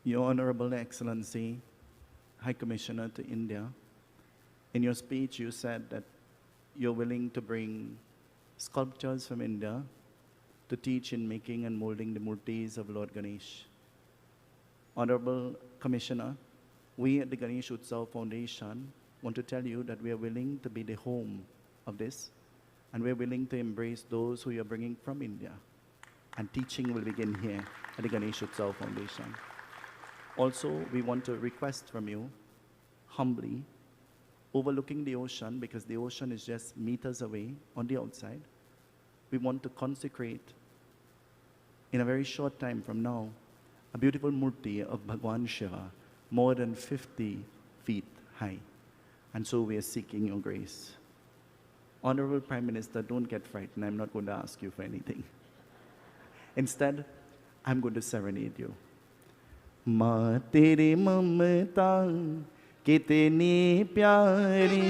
Your Honorable Excellency, High Commissioner to India, in your speech you said that you're willing to bring sculptors from India to teach in making and molding the murtis of Lord Ganesh. Honorable Commissioner, we at the Ganesh Utsav Foundation want to tell you that we are willing to be the home of this, and we're willing to embrace those who you're bringing from India. And teaching will begin here at the Ganesh Utsav Foundation. Also, we want to request from you, humbly, overlooking the ocean, because the ocean is just meters away on the outside, we want to consecrate, in a very short time from now, a beautiful murti of Bhagwan Shiva, more than 50 feet high. And so we are seeking your grace. Honorable Prime Minister, don't get frightened. I'm not going to ask you for anything. Instead, I'm going to serenade you. माँ तेरी ममता कितनी प्यारी,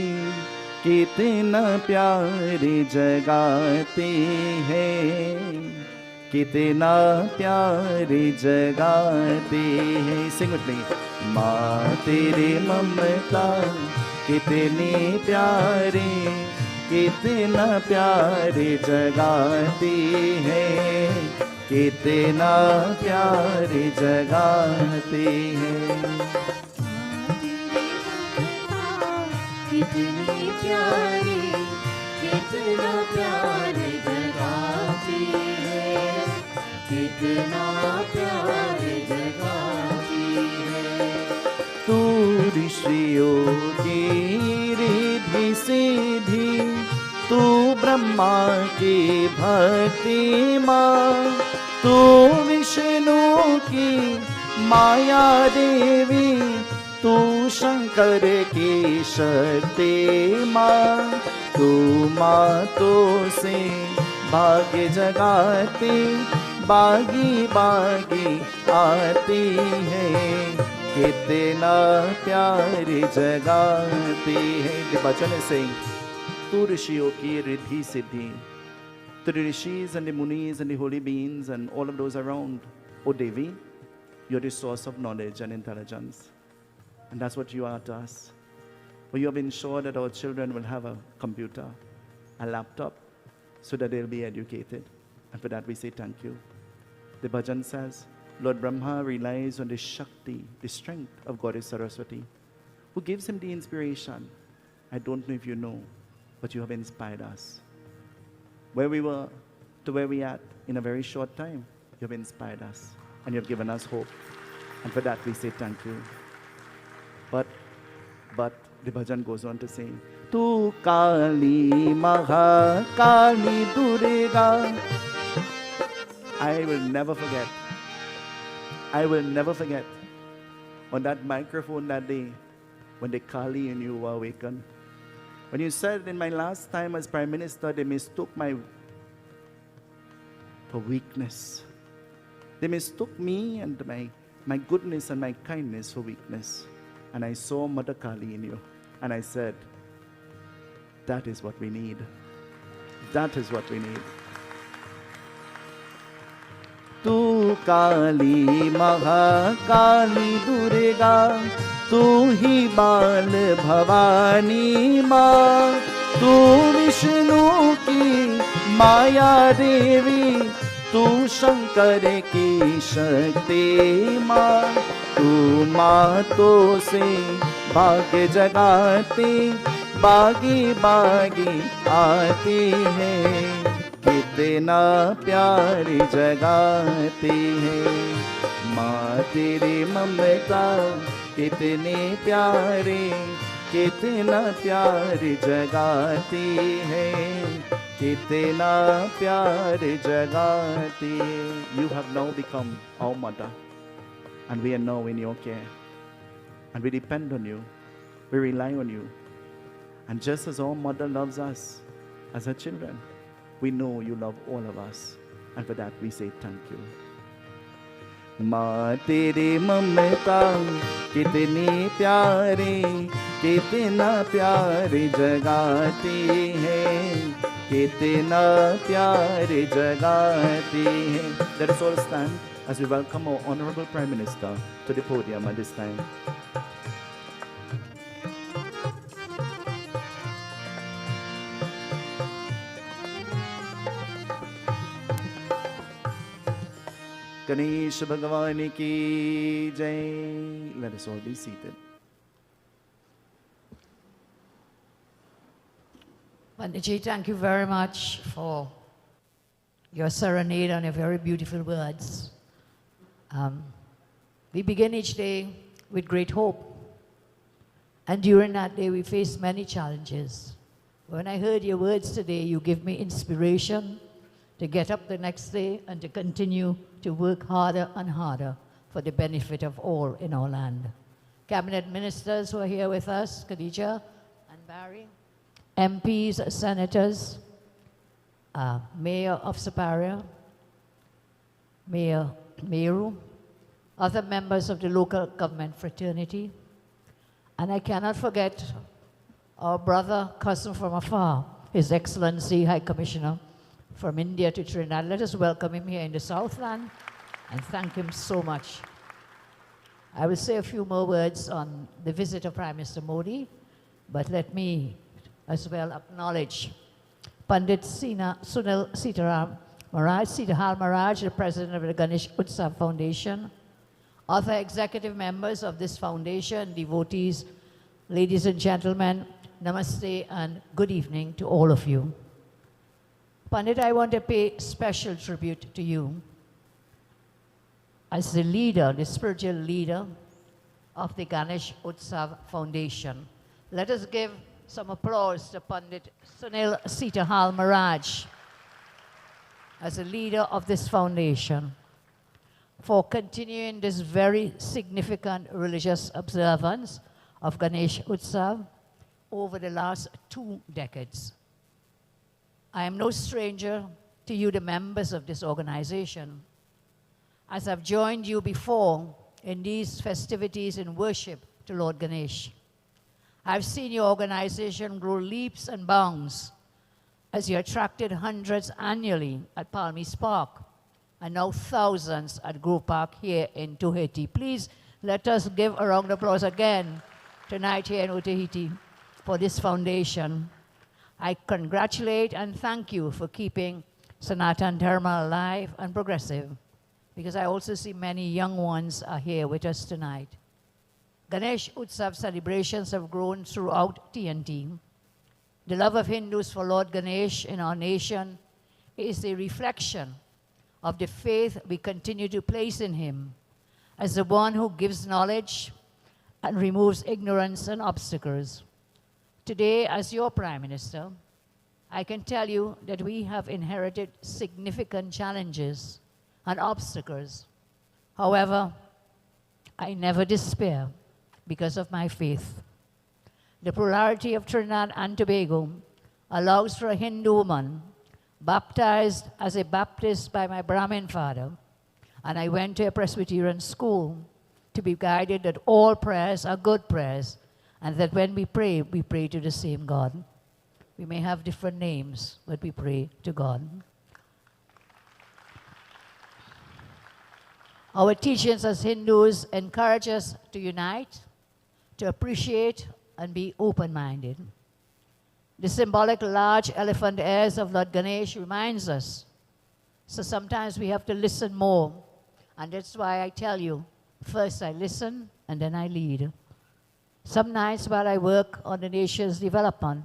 कितना प्यारी जगाती है, कितना प्यारी जगाती है. Sing with me. माँ तेरी ममता कितनी प्यारी, कितना प्यारी जगाती है, कितना प्यारी जगाती है. कितनी प्यारी, कितना प्यारी जगाती है, कितना प्यारी जगाती है. तू ऋषियों की रिद्धि सिद्धि, तू ब्रह्मा की भक्ति माँ, तू विष्णु की माया देवी, तू शंकर की शक्ति माँ, तू मातों से भाग्य जगाती, बागी बागी आती है, कितना प्यारी जगाती है. The bhajan is saying, Tu Rishio ki riddhi siddhi, to the rishis and the munis and the holy beings and all of those around, O Devi, you're the source of knowledge and intelligence. And that's what you are to us. But you have ensured that our children will have a computer, a laptop, so that they'll be educated. And for that we say thank you. The bhajan says, Lord Brahma relies on the Shakti, the strength of Goddess Saraswati, who gives him the inspiration. I don't know if you know, but you have inspired us. Where we were to where we are at in a very short time, you have inspired us and you have given us hope. And for that we say thank you. But the bhajan goes on to say, Tu Kali Maha Kali Durga. I will never forget. I will never forget on that microphone that day when the Kali in you were awakened. When you said in my last time as Prime Minister, they mistook my for weakness. They mistook me and my goodness and my kindness for weakness. And I saw Mother Kali in you. And I said, that is what we need. That is what we need. तू काली महाकाली दुर्गा, तू ही बाल भवानी माँ, तू विष्णु की माया देवी, तू शंकर की शक्ति माँ, तू मातों से भाग्य जगाती, बागी बागी आती है, कितना प्यारी जगाती है. माँ तेरी ममता कितनी प्यारी, कितना प्यारी जगाती है, कितना प्यारी जगाती है. You have now become our mother, and we are now in your care, and we depend on you, we rely on you. And just as our mother loves us as her children, we know you love all of us, and for that we say thank you. माँ तेरी ममता कितनी प्यारी, कितना प्यारी जगाती है, कितना प्यारी जगाती है. Let us all stand as we welcome our Honorable Prime Minister to the podium at this time. Ganesh Bhagwan ki jai. Let us all be seated. Panditji, thank you very much for your serenade and your very beautiful words. We begin each day with great hope. And during that day, we face many challenges. When I heard your words today, you give me inspiration to get up the next day and to continue to work harder and harder for the benefit of all in our land. Cabinet ministers who are here with us, Khadija and Barry, MPs, senators, Mayor of Superior, Mayor Meru, other members of the local government fraternity, and I cannot forget our brother, cousin from afar, His Excellency High Commissioner from India to Trinidad. Let us welcome him here in the Southland and thank him so much. I will say a few more words on the visit of Prime Minister Modi, but let me as well acknowledge Pandit Sunil Sitaram Maharaj, Sitahal Maharaj, the president of the Ganesh Utsav Foundation, other executive members of this foundation, devotees, ladies and gentlemen, namaste and good evening to all of you. Pandit, I want to pay special tribute to you as the leader, the spiritual leader of the Ganesh Utsav Foundation. Let us give some applause to Pandit Sunil Sitahal Maharaj as a leader of this foundation for continuing this very significant religious observance of Ganesh Utsav over the last 2 decades. I am no stranger to you, the members of this organization, as I've joined you before in these festivities in worship to Lord Ganesh. I've seen your organization grow leaps and bounds as you attracted hundreds annually at Palmies Park and now thousands at Grove Park here in Tuhiti. Please let us give a round of applause again tonight here in Utahiti for this foundation. I congratulate and thank you for keeping Sanatan Dharma alive and progressive, because I also see many young ones are here with us tonight. Ganesh Utsav celebrations have grown throughout TNT. The love of Hindus for Lord Ganesh in our nation is a reflection of the faith we continue to place in him as the one who gives knowledge and removes ignorance and obstacles. Today, as your Prime Minister, I can tell you that we have inherited significant challenges and obstacles. However, I never despair because of my faith. The plurality of Trinidad and Tobago allows for a Hindu woman baptized as a Baptist by my Brahmin father, and I went to a Presbyterian school to be guided that all prayers are good prayers, and that when we pray to the same God. We may have different names, but we pray to God. Our teachings as Hindus encourage us to unite, to appreciate, and be open-minded. The symbolic large elephant ears of Lord Ganesh reminds us. So sometimes we have to listen more. And that's why I tell you, first I listen and then I lead. Some nights while I work on the nation's development,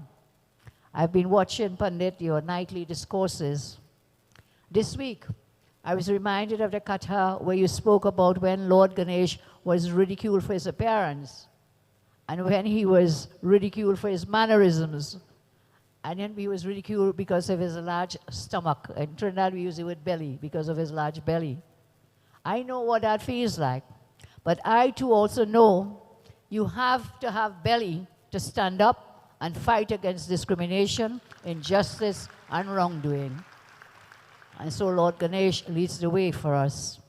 I've been watching, Pandit, your nightly discourses. This week, I was reminded of the Katha where you spoke about when Lord Ganesh was ridiculed for his appearance, and when he was ridiculed for his mannerisms, and then he was ridiculed because of his large stomach. In Trinidad, we use the word belly because of his large belly. I know what that feels like, but I too also know you have to have belly to stand up and fight against discrimination, injustice, and wrongdoing. And so Lord Ganesh leads the way for us.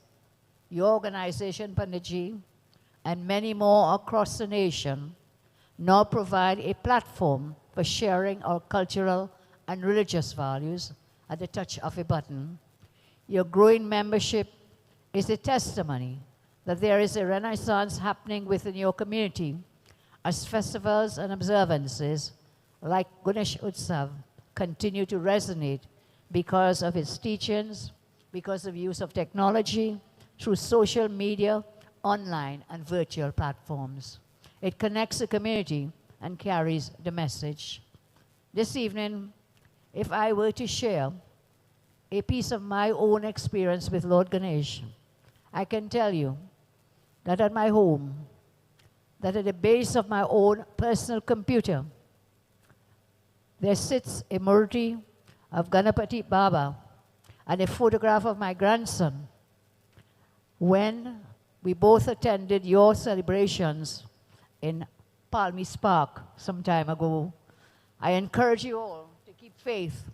Your organization, Panditji, and many more across the nation now provide a platform for sharing our cultural and religious values at the touch of a button. Your growing membership is a testimony that there is a renaissance happening within your community as festivals and observances like Ganesh Utsav continue to resonate because of its teachings, because of use of technology, through social media, online and virtual platforms. It connects the community and carries the message. This evening, if I were to share a piece of my own experience with Lord Ganesh, I can tell you that at my home, that at the base of my own personal computer, there sits a murti of Ganapati Baba and a photograph of my grandson when we both attended your celebrations in Palmy's Park some time ago. I encourage you all to keep faith,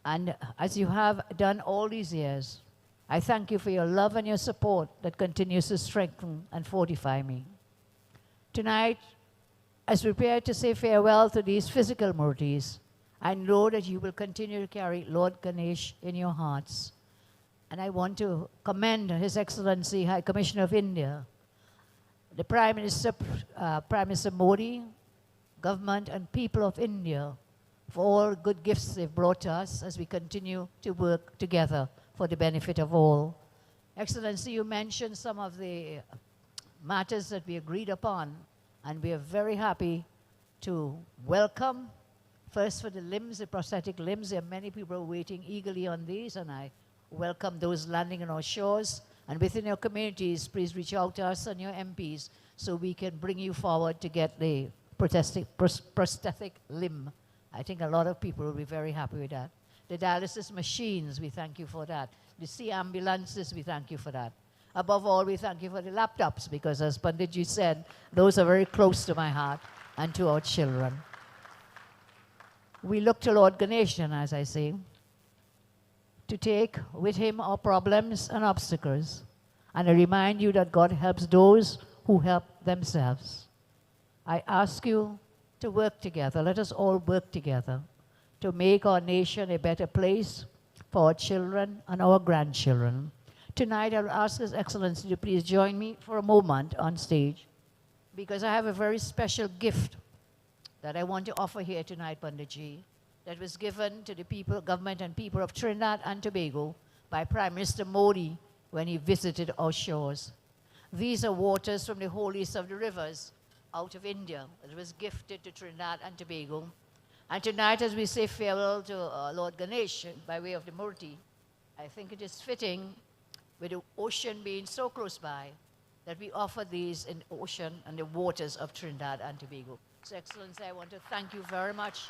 and as you have done all these years, I thank you for your love and your support that continues to strengthen and fortify me. Tonight, as we prepare to say farewell to these physical murtis, I know that you will continue to carry Lord Ganesh in your hearts. And I want to commend His Excellency High Commissioner of India, the Prime Minister Modi, government and people of India for all good gifts they've brought to us as we continue to work together for the benefit of all. Excellency, you mentioned some of the matters that we agreed upon, and we are very happy to welcome, first for the limbs, the prosthetic limbs. There are many people waiting eagerly on these, and I welcome those landing on our shores. And within your communities, please reach out to us and your MPs so we can bring you forward to get the prosthetic limb. I think a lot of people will be very happy with that. The dialysis machines, we thank you for that. The sea ambulances, we thank you for that. Above all, we thank you for the laptops, because as Panditji said, those are very close to my heart and to our children. We look to Lord Ganeshan, as I say, to take with him our problems and obstacles. And I remind you that God helps those who help themselves. I ask you to work together. Let us all work together to make our nation a better place for our children and our grandchildren. Tonight, I'll ask His Excellency to please join me for a moment on stage, because I have a very special gift that I want to offer here tonight, Panditji, that was given to the people, government and people of Trinidad and Tobago by Prime Minister Modi when he visited our shores. These are waters from the holiest of the rivers out of India that was gifted to Trinidad and Tobago. And tonight, as we say farewell to Lord Ganesh by way of the Murti, I think it is fitting, with the ocean being so close by, that we offer these in the ocean and the waters of Trinidad and Tobago. So, Excellency, I want to thank you very much.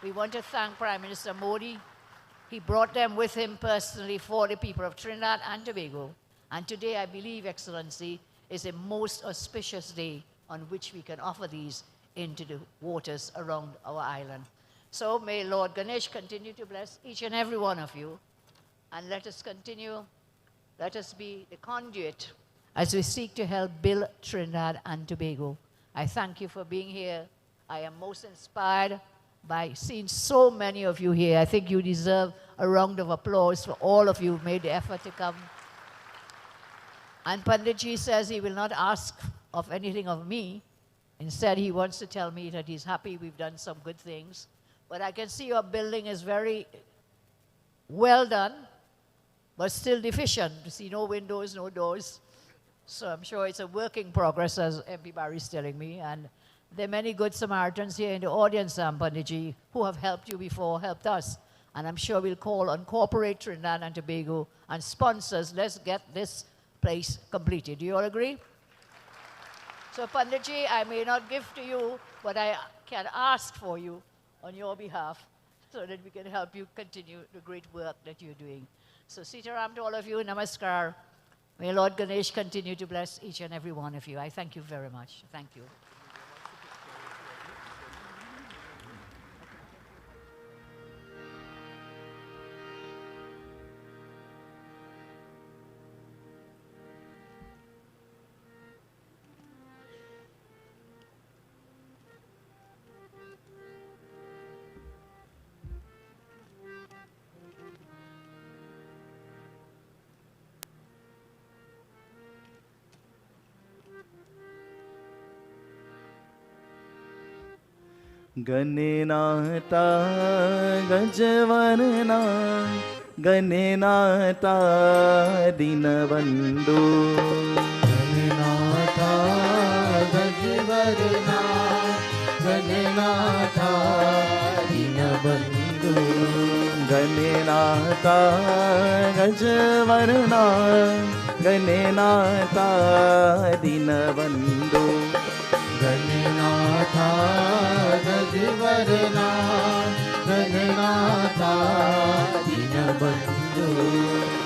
We want to thank Prime Minister Modi. He brought them with him personally for the people of Trinidad and Tobago. And today, I believe, Excellency, is a most auspicious day on which we can offer these into the waters around our island. So may Lord Ganesh continue to bless each and every one of you. And let us continue, let us be the conduit as we seek to help build Trinidad and Tobago. I thank you for being here. I am most inspired by seeing so many of you here. I think you deserve a round of applause for all of you who made the effort to come. And Panditji says he will not ask of anything of me. Instead, he wants to tell me that he's happy we've done some good things. But I can see your building is very well done, but still deficient. You see no windows, no doors. So I'm sure it's a work in progress, as MP Barry is telling me. And there are many good Samaritans here in the audience, Panditji, who have helped you before, helped us. And I'm sure we'll call on corporate Trinidad and Tobago and sponsors. Let's get this place completed. Do you all agree? So Panditji, I may not give to you, but I can ask for you on your behalf so that we can help you continue the great work that you're doing. So Sitaram to all of you, Namaskar. May Lord Ganesh continue to bless each and every one of you. I thank you very much. Thank you. गणनाता गजवरना गणनाता Deenbandhu Gananatha गजवरना Gananatha Deenbandhu गणनाता गजवरना गणनाता Deenbandhu Gananatha गजवरना